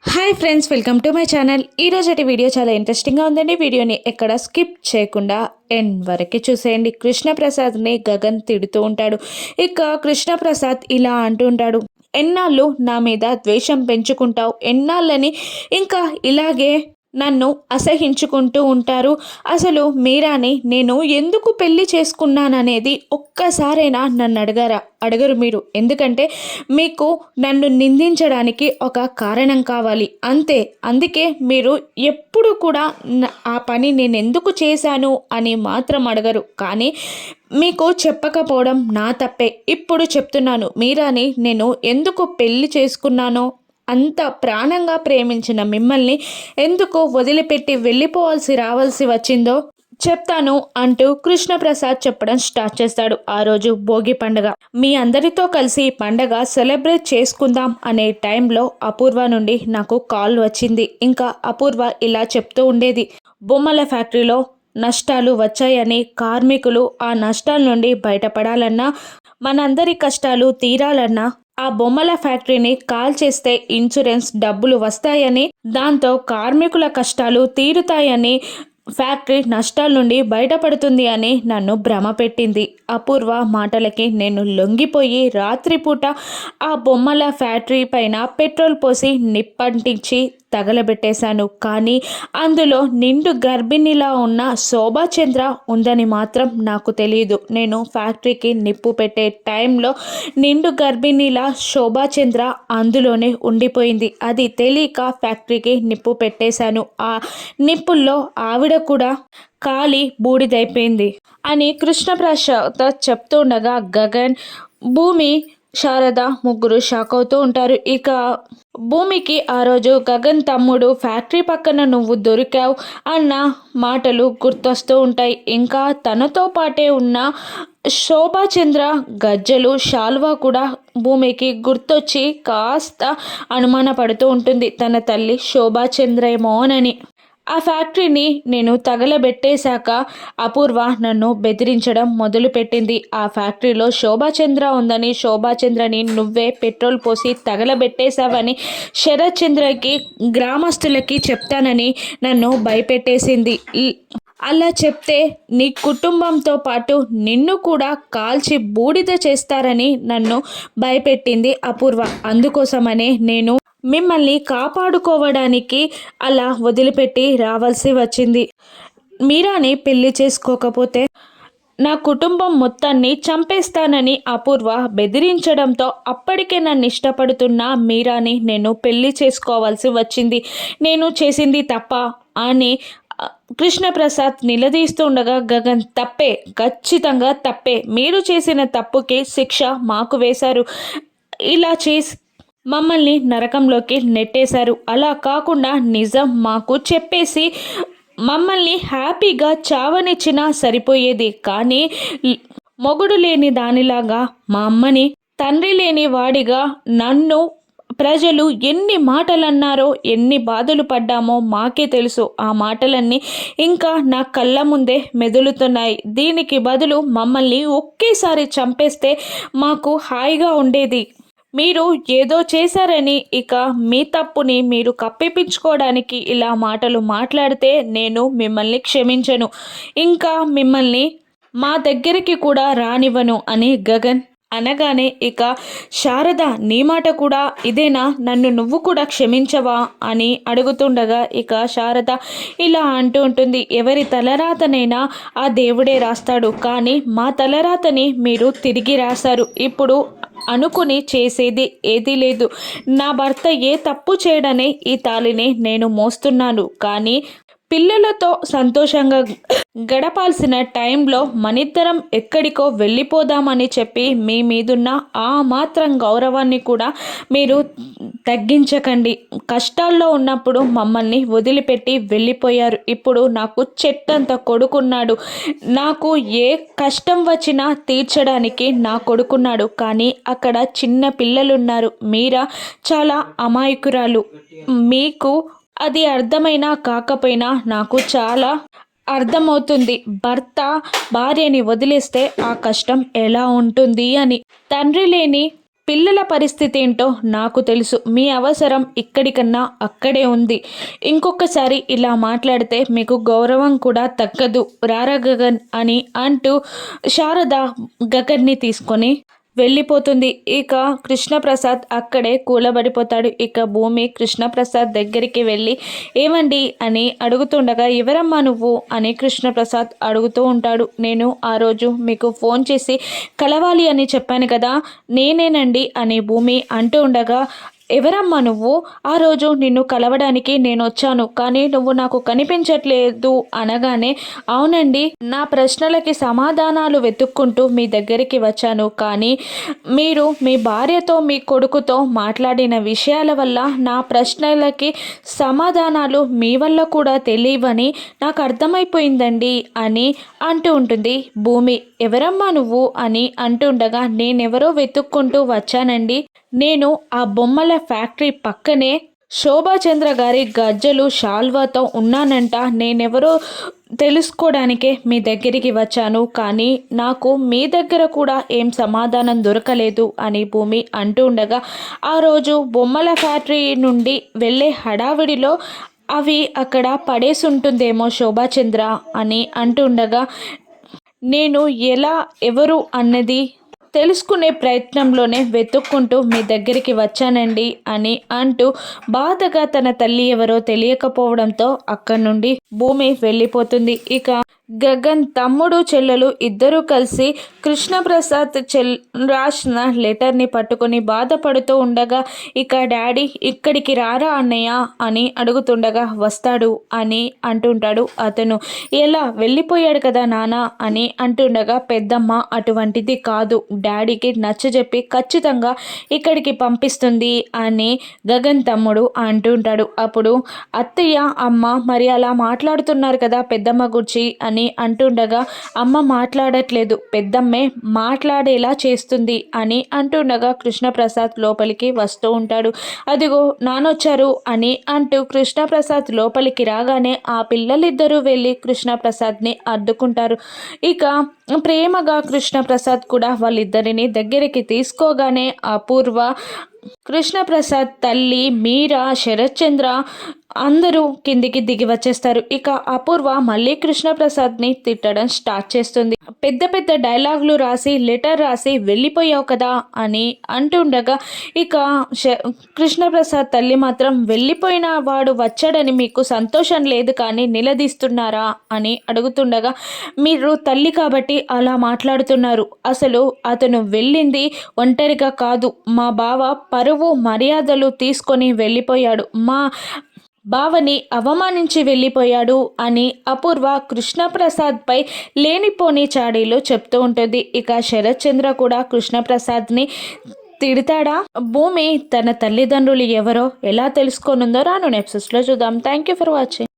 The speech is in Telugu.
Hi friends, welcome to my channel. ఈరోజు వీడియో చాలా ఇంట్రెస్టింగ్గా ఉందండి. వీడియోని ఎక్కడ స్కిప్ చేయకుండా ఎండ్ వరకు చూసేయండి. కృష్ణప్రసాద్ని గగన్ తిడుతూ ఉంటాడు. ఇక కృష్ణప్రసాద్ ఇలా అంటూ ఉంటాడు, ఎన్నాళ్ళు నా మీద ద్వేషం పెంచుకుంటావు, ఎన్నాళ్ళని ఇంకా ఇలాగే నన్ను అసహించుకుంటూ ఉంటారు. అసలు మీరాని నేను ఎందుకు పెళ్లి చేసుకున్నాననేది ఒక్కసారైనా నన్ను అడగరు మీరు. ఎందుకంటే మీకు నన్ను నిందించడానికి ఒక కారణం కావాలి అంతే. అందుకే మీరు ఎప్పుడు కూడా ఆ పని నేను ఎందుకు చేశాను అని మాత్రం అడగరు. కానీ మీకు చెప్పకపోవడం నా తప్పే. ఇప్పుడు చెప్తున్నాను, మీరాని నేను ఎందుకు పెళ్లి చేసుకున్నానో, అంత ప్రాణంగా ప్రేమించిన మిమ్మల్ని ఎందుకు వదిలిపెట్టి రావాల్సి వచ్చిందో చెప్తాను అంటూ కృష్ణప్రసాద్ చెప్పడం స్టార్ట్ చేస్తాడు. ఆ రోజు భోగి పండుగ. మీ అందరితో కలిసి పండగ సెలబ్రేట్ చేసుకుందాం అనే టైంలో అపూర్వ నుండి నాకు కాల్ వచ్చింది. ఇంకా అపూర్వ ఇలా చెప్తూ ఉండేది, బొమ్మల ఫ్యాక్టరీలో నష్టాలు వచ్చాయని, కార్మికులు ఆ నష్టాల నుండి బయటపడాలన్నా, మనందరి కష్టాలు తీరాలన్నా ఆ బొమ్మల ఫ్యాక్టరీని కాల్ చేస్తే ఇన్సూరెన్స్ డబ్బులు వస్తాయని, దాంతో కార్మికుల కష్టాలు తీరుతాయని, ఫ్యాక్టరీ నష్టాల నుండి బయటపడుతుంది అని నన్ను భ్రమ పెట్టింది. అపూర్వ మాటలకి నేను లొంగిపోయి రాత్రిపూట ఆ బొమ్మల ఫ్యాక్టరీ పైన పెట్రోల్ పోసి నిప్పంటించి తగలబెట్టేశాను. కానీ అందులో నిండు గర్భిణిలా ఉన్న శోభాచంద్ర ఉందని మాత్రం నాకు తెలియదు. నేను ఫ్యాక్టరీకి నిప్పు పెట్టే టైంలో నిండు గర్భిణిలా శోభాచంద్ర అందులోనే ఉండిపోయింది. అది తెలియక ఫ్యాక్టరీకి నిప్పు పెట్టేశాను. ఆ నిప్పుల్లో ఆవిడ కూడా కాలి బూడిదైపోయింది అని కృష్ణప్రసాద్ చెప్తూ ఉండగా గగన్, భూమి, శారద ముగ్గురు షాక్ అవుతూ ఉంటారు. ఇక భూమికి ఆ రోజు గగన్ తమ్ముడు ఫ్యాక్టరీ పక్కన నువ్వు దొరికావు అన్న మాటలు గుర్తొస్తూ ఉంటాయి. ఇంకా తనతో పాటే ఉన్న శోభాచంద్ర గజ్జలు, శాల్వా కూడా భూమికి గుర్తొచ్చి కాస్త అనుమానపడుతూ ఉంటుంది, తన తల్లి శోభాచంద్రేమోనని. ఆ ఫ్యాక్టరీని నేను తగలబెట్టేశాక అపూర్వ నన్ను బెదిరించడం మొదలుపెట్టింది. ఆ ఫ్యాక్టరీలో శోభాచంద్ర ఉందని, శోభాచంద్రని నువ్వే పెట్రోల్ పోసి తగలబెట్టేశావని శరత్చంద్రకి, గ్రామస్తులకి చెప్తానని నన్ను భయపెట్టేసింది. అలా చెప్తే నీ కుటుంబంతో పాటు నిన్ను కూడా కాల్చి బూడిద చేస్తారని నన్ను భయపెట్టింది అపూర్వ. అందుకోసమనే నేను మిమ్మల్ని కాపాడుకోవడానికి అలా వదిలిపెట్టి రావాల్సి వచ్చింది. మీరాని పెళ్లి చేసుకోకపోతే నా కుటుంబం మొత్తాన్ని చంపేస్తానని అపూర్వ బెదిరించడంతో అప్పటికే నన్ను ఇష్టపడుతున్న మీరాని నేను పెళ్లి చేసుకోవాల్సి వచ్చింది. నేను చేసింది తప్ప అని కృష్ణప్రసాద్ నిలదీస్తుండగా గగన్, తప్పే, ఖచ్చితంగా తప్పే, మీరు చేసిన తప్పుకి శిక్ష మాకు వేశారు, ఇలా చేసి మమ్మల్ని నరకంలోకి నెట్టేశారు. అలా కాకుండా నిజం మాకు చెప్పేసి మమ్మల్ని హ్యాపీగా చావనిచ్చినా సరిపోయేది. కానీ మొగుడు లేని దానిలాగా మా అమ్మని, తండ్రి లేని వాడిగా నన్ను ప్రజలు ఎన్ని మాటలన్నారో, ఎన్ని బాధలు పడ్డామో మాకే తెలుసు. ఆ మాటలన్నీ ఇంకా నా కళ్ళ ముందే మెదులుతున్నాయి. దీనికి బదులు మమ్మల్ని ఒకేసారి చంపేస్తే మాకు హాయిగా ఉండేది. మీరు ఏదో చేశారని, ఇక మీ తప్పుని మీరు కప్పిపించుకోవడానికి ఇలా మాటలు మాట్లాడితే నేను మిమ్మల్ని క్షమించను, ఇంకా మిమ్మల్ని మా దగ్గరికి కూడా రానివ్వను అని గగన్ అనగానే, ఇక శారద, నీ మాట కూడా ఇదేనా, నన్ను నువ్వు కూడా క్షమించవా అని అడుగుతుండగా ఇక శారద ఇలా అంటూ ఉంటుంది, ఎవరి తలరాతనైనా ఆ దేవుడే రాస్తాడు, కానీ మా తలరాతని మీరు తిరిగి రాశారు. ఇప్పుడు అనుకుని చేసేది ఏదీ లేదు. నా భర్త ఏ తప్పు చేయడనే ఈ తాళిని నేను మోస్తున్నాను. కానీ పిల్లలతో సంతోషంగా గడపాల్సిన టైంలో మనిద్దరం ఎక్కడికో వెళ్ళిపోదామని చెప్పి మీ మీదున్న ఆ మాత్రం గౌరవాన్ని కూడా మీరు తగ్గించకండి. కష్టాల్లో ఉన్నప్పుడు మమ్మల్ని వదిలిపెట్టి వెళ్ళిపోయారు. ఇప్పుడు నాకు చెట్టంత కొడుకున్నాడు. నాకు ఏ కష్టం వచ్చినా తీర్చడానికి నా కొడుకున్నాడు. కానీ అక్కడ చిన్న పిల్లలున్నారు. మీరా చాలా అమాయకురాలు. మీకు అది అర్థమైనా కాకపోయినా నాకు చాలా అర్థమవుతుంది. భర్త భార్యని వదిలేస్తే ఆ కష్టం ఎలా ఉంటుంది అని. తండ్రి లేని పిల్లల పరిస్థితి ఏంటో నాకు తెలుసు. మీ అవసరం ఇక్కడికన్నా అక్కడే ఉంది. ఇంకొకసారి ఇలా మాట్లాడితే మీకు గౌరవం కూడా తగ్గదు. రారా గగన్ అని అంటూ శారద గగన్ని తీసుకొని వెళ్ళిపోతుంది. ఇక కృష్ణప్రసాద్ అక్కడే కూలబడిపోతాడు. ఇక భూమి కృష్ణప్రసాద్ దగ్గరికి వెళ్ళి ఏమండి అని అడుగుతుండగా ఎవరమ్మా నువ్వు అని కృష్ణప్రసాద్ అడుగుతూ ఉంటాడు. నేను ఆ రోజు మీకు ఫోన్ చేసి కలవాలి అని చెప్పాను కదా, నేనేనండి అని భూమి అంటూ ఉండగా ఎవరమ్మా నువ్వు, ఆ రోజు నిన్ను కలవడానికి నేను వచ్చాను కానీ నువ్వు నాకు కనిపించట్లేదు అనగానే అవునండి, నా ప్రశ్నలకి సమాధానాలు వెతుక్కుంటూ మీ దగ్గరికి వచ్చాను కానీ మీరు మీ భార్యతో మీ కొడుకుతో మాట్లాడిన విషయాల వల్ల నా ప్రశ్నలకి సమాధానాలు మీ వల్ల కూడా తెలియవని నాకు అర్థమైపోయిందండి అని అంటూ ఉంటుంది భూమి. ఎవరమ్మా నువ్వు అని అంటుండగా నేనెవరో వెతుక్కుంటూ వచ్చానండి. నేను ఆ బొమ్మల ఫ్యాక్టరీ పక్కనే శోభాచంద్ర గారి గజ్జలు షాల్వాతో ఉన్నానంట. నేనెవరో తెలుసుకోవడానికే మీ దగ్గరికి వచ్చాను కానీ నాకు మీ దగ్గర కూడా ఏం సమాధానం దొరకలేదు అని భూమి అంటూ ఉండగా ఆ రోజు బొమ్మల ఫ్యాక్టరీ నుండి వెళ్ళే హడావిడిలో అవి అక్కడ పడేసి ఉంటుందేమో శోభాచంద్ర అని అంటుండగా నేను ఎలా ఎవరు అన్నది తెలుసుకునే ప్రయత్నంలోనే వెతుక్కుంటూ మీ దగ్గరికి వచ్చానండి అని అంటూ బాధగా తన తల్లి ఎవరో తెలియకపోవడంతో అక్కడి నుండి భూమి వెళ్ళిపోతుంది. ఇక గగన్ తమ్ముడు చెల్లెలు ఇద్దరూ కలిసి కృష్ణప్రసాద్ రాసిన లెటర్ని పట్టుకొని బాధపడుతూ ఉండగా ఇక డాడీ ఇక్కడికి రారా అన్నయ్య అని అడుగుతుండగా వస్తాడు అని అంటుంటాడు అతను. ఎలా వెళ్ళిపోయాడు కదా నాన్న అని అంటుండగా పెద్దమ్మ అటువంటిది కాదు, డాడీకి నచ్చజెప్పి ఖచ్చితంగా ఇక్కడికి పంపిస్తుంది అని గగన్ తమ్ముడు అంటుంటాడు. అప్పుడు అత్తయ్య అమ్మ మరి అలా మాట్లాడుతున్నారు కదా పెద్దమ్మ గురించి అని అంటుండగా అమ్మ మాట్లాడట్లేదు, పెద్దమ్మే మాట్లాడేలా చేస్తుంది అని అంటుండగా కృష్ణప్రసాద్ లోపలికి వస్తూ ఉంటాడు. అదిగో నానొచ్చారు అని అంటూ కృష్ణప్రసాద్ లోపలికి రాగానే ఆ పిల్లలిద్దరూ వెళ్ళి కృష్ణప్రసాద్ని అడ్డుకుంటారు. ఇక ప్రేమగా కృష్ణప్రసాద్ కూడా వాళ్ళిద్దరిని దగ్గరికి తీసుకోగానే అపూర్వ కృష్ణప్రసాద్ తల్లి మీరా శరత్చంద్ర అందరూ కిందికి దిగి వచ్చేస్తారు. ఇక అపూర్వ మళ్ళీ కృష్ణప్రసాద్ని తిట్టడం స్టార్ట్ చేస్తుంది. పెద్ద పెద్ద డైలాగులు రాసి లెటర్ రాసి వెళ్ళిపోయావు కదా అని అంటుండగా ఇక కృష్ణప్రసాద్ తల్లి మాత్రం వెళ్ళిపోయిన వాడు వచ్చాడని మీకు సంతోషం లేదు కానీ నిలదీస్తున్నారా అని అడుగుతుండగా మీరు తల్లి కాబట్టి అలా మాట్లాడుతున్నారు, అసలు అతను వెళ్ళింది ఒంటరిగా కాదు, మా బావ పరువు మర్యాదలు తీసుకొని వెళ్ళిపోయాడు, మా బావని అవమానించి వెళ్ళిపోయాడు అని అపూర్వ కృష్ణప్రసాద్పై లేనిపోని చాడీలు చెప్తూ ఉంటుంది. ఇక శరత్చంద్ర కూడా కృష్ణప్రసాద్ని తిడతాడా? భూమి తన తల్లిదండ్రులు ఎవరో ఎలా తెలుసుకోనుందో రాను ఎపిసోడ్స్లో చూద్దాం. Thank you for watching.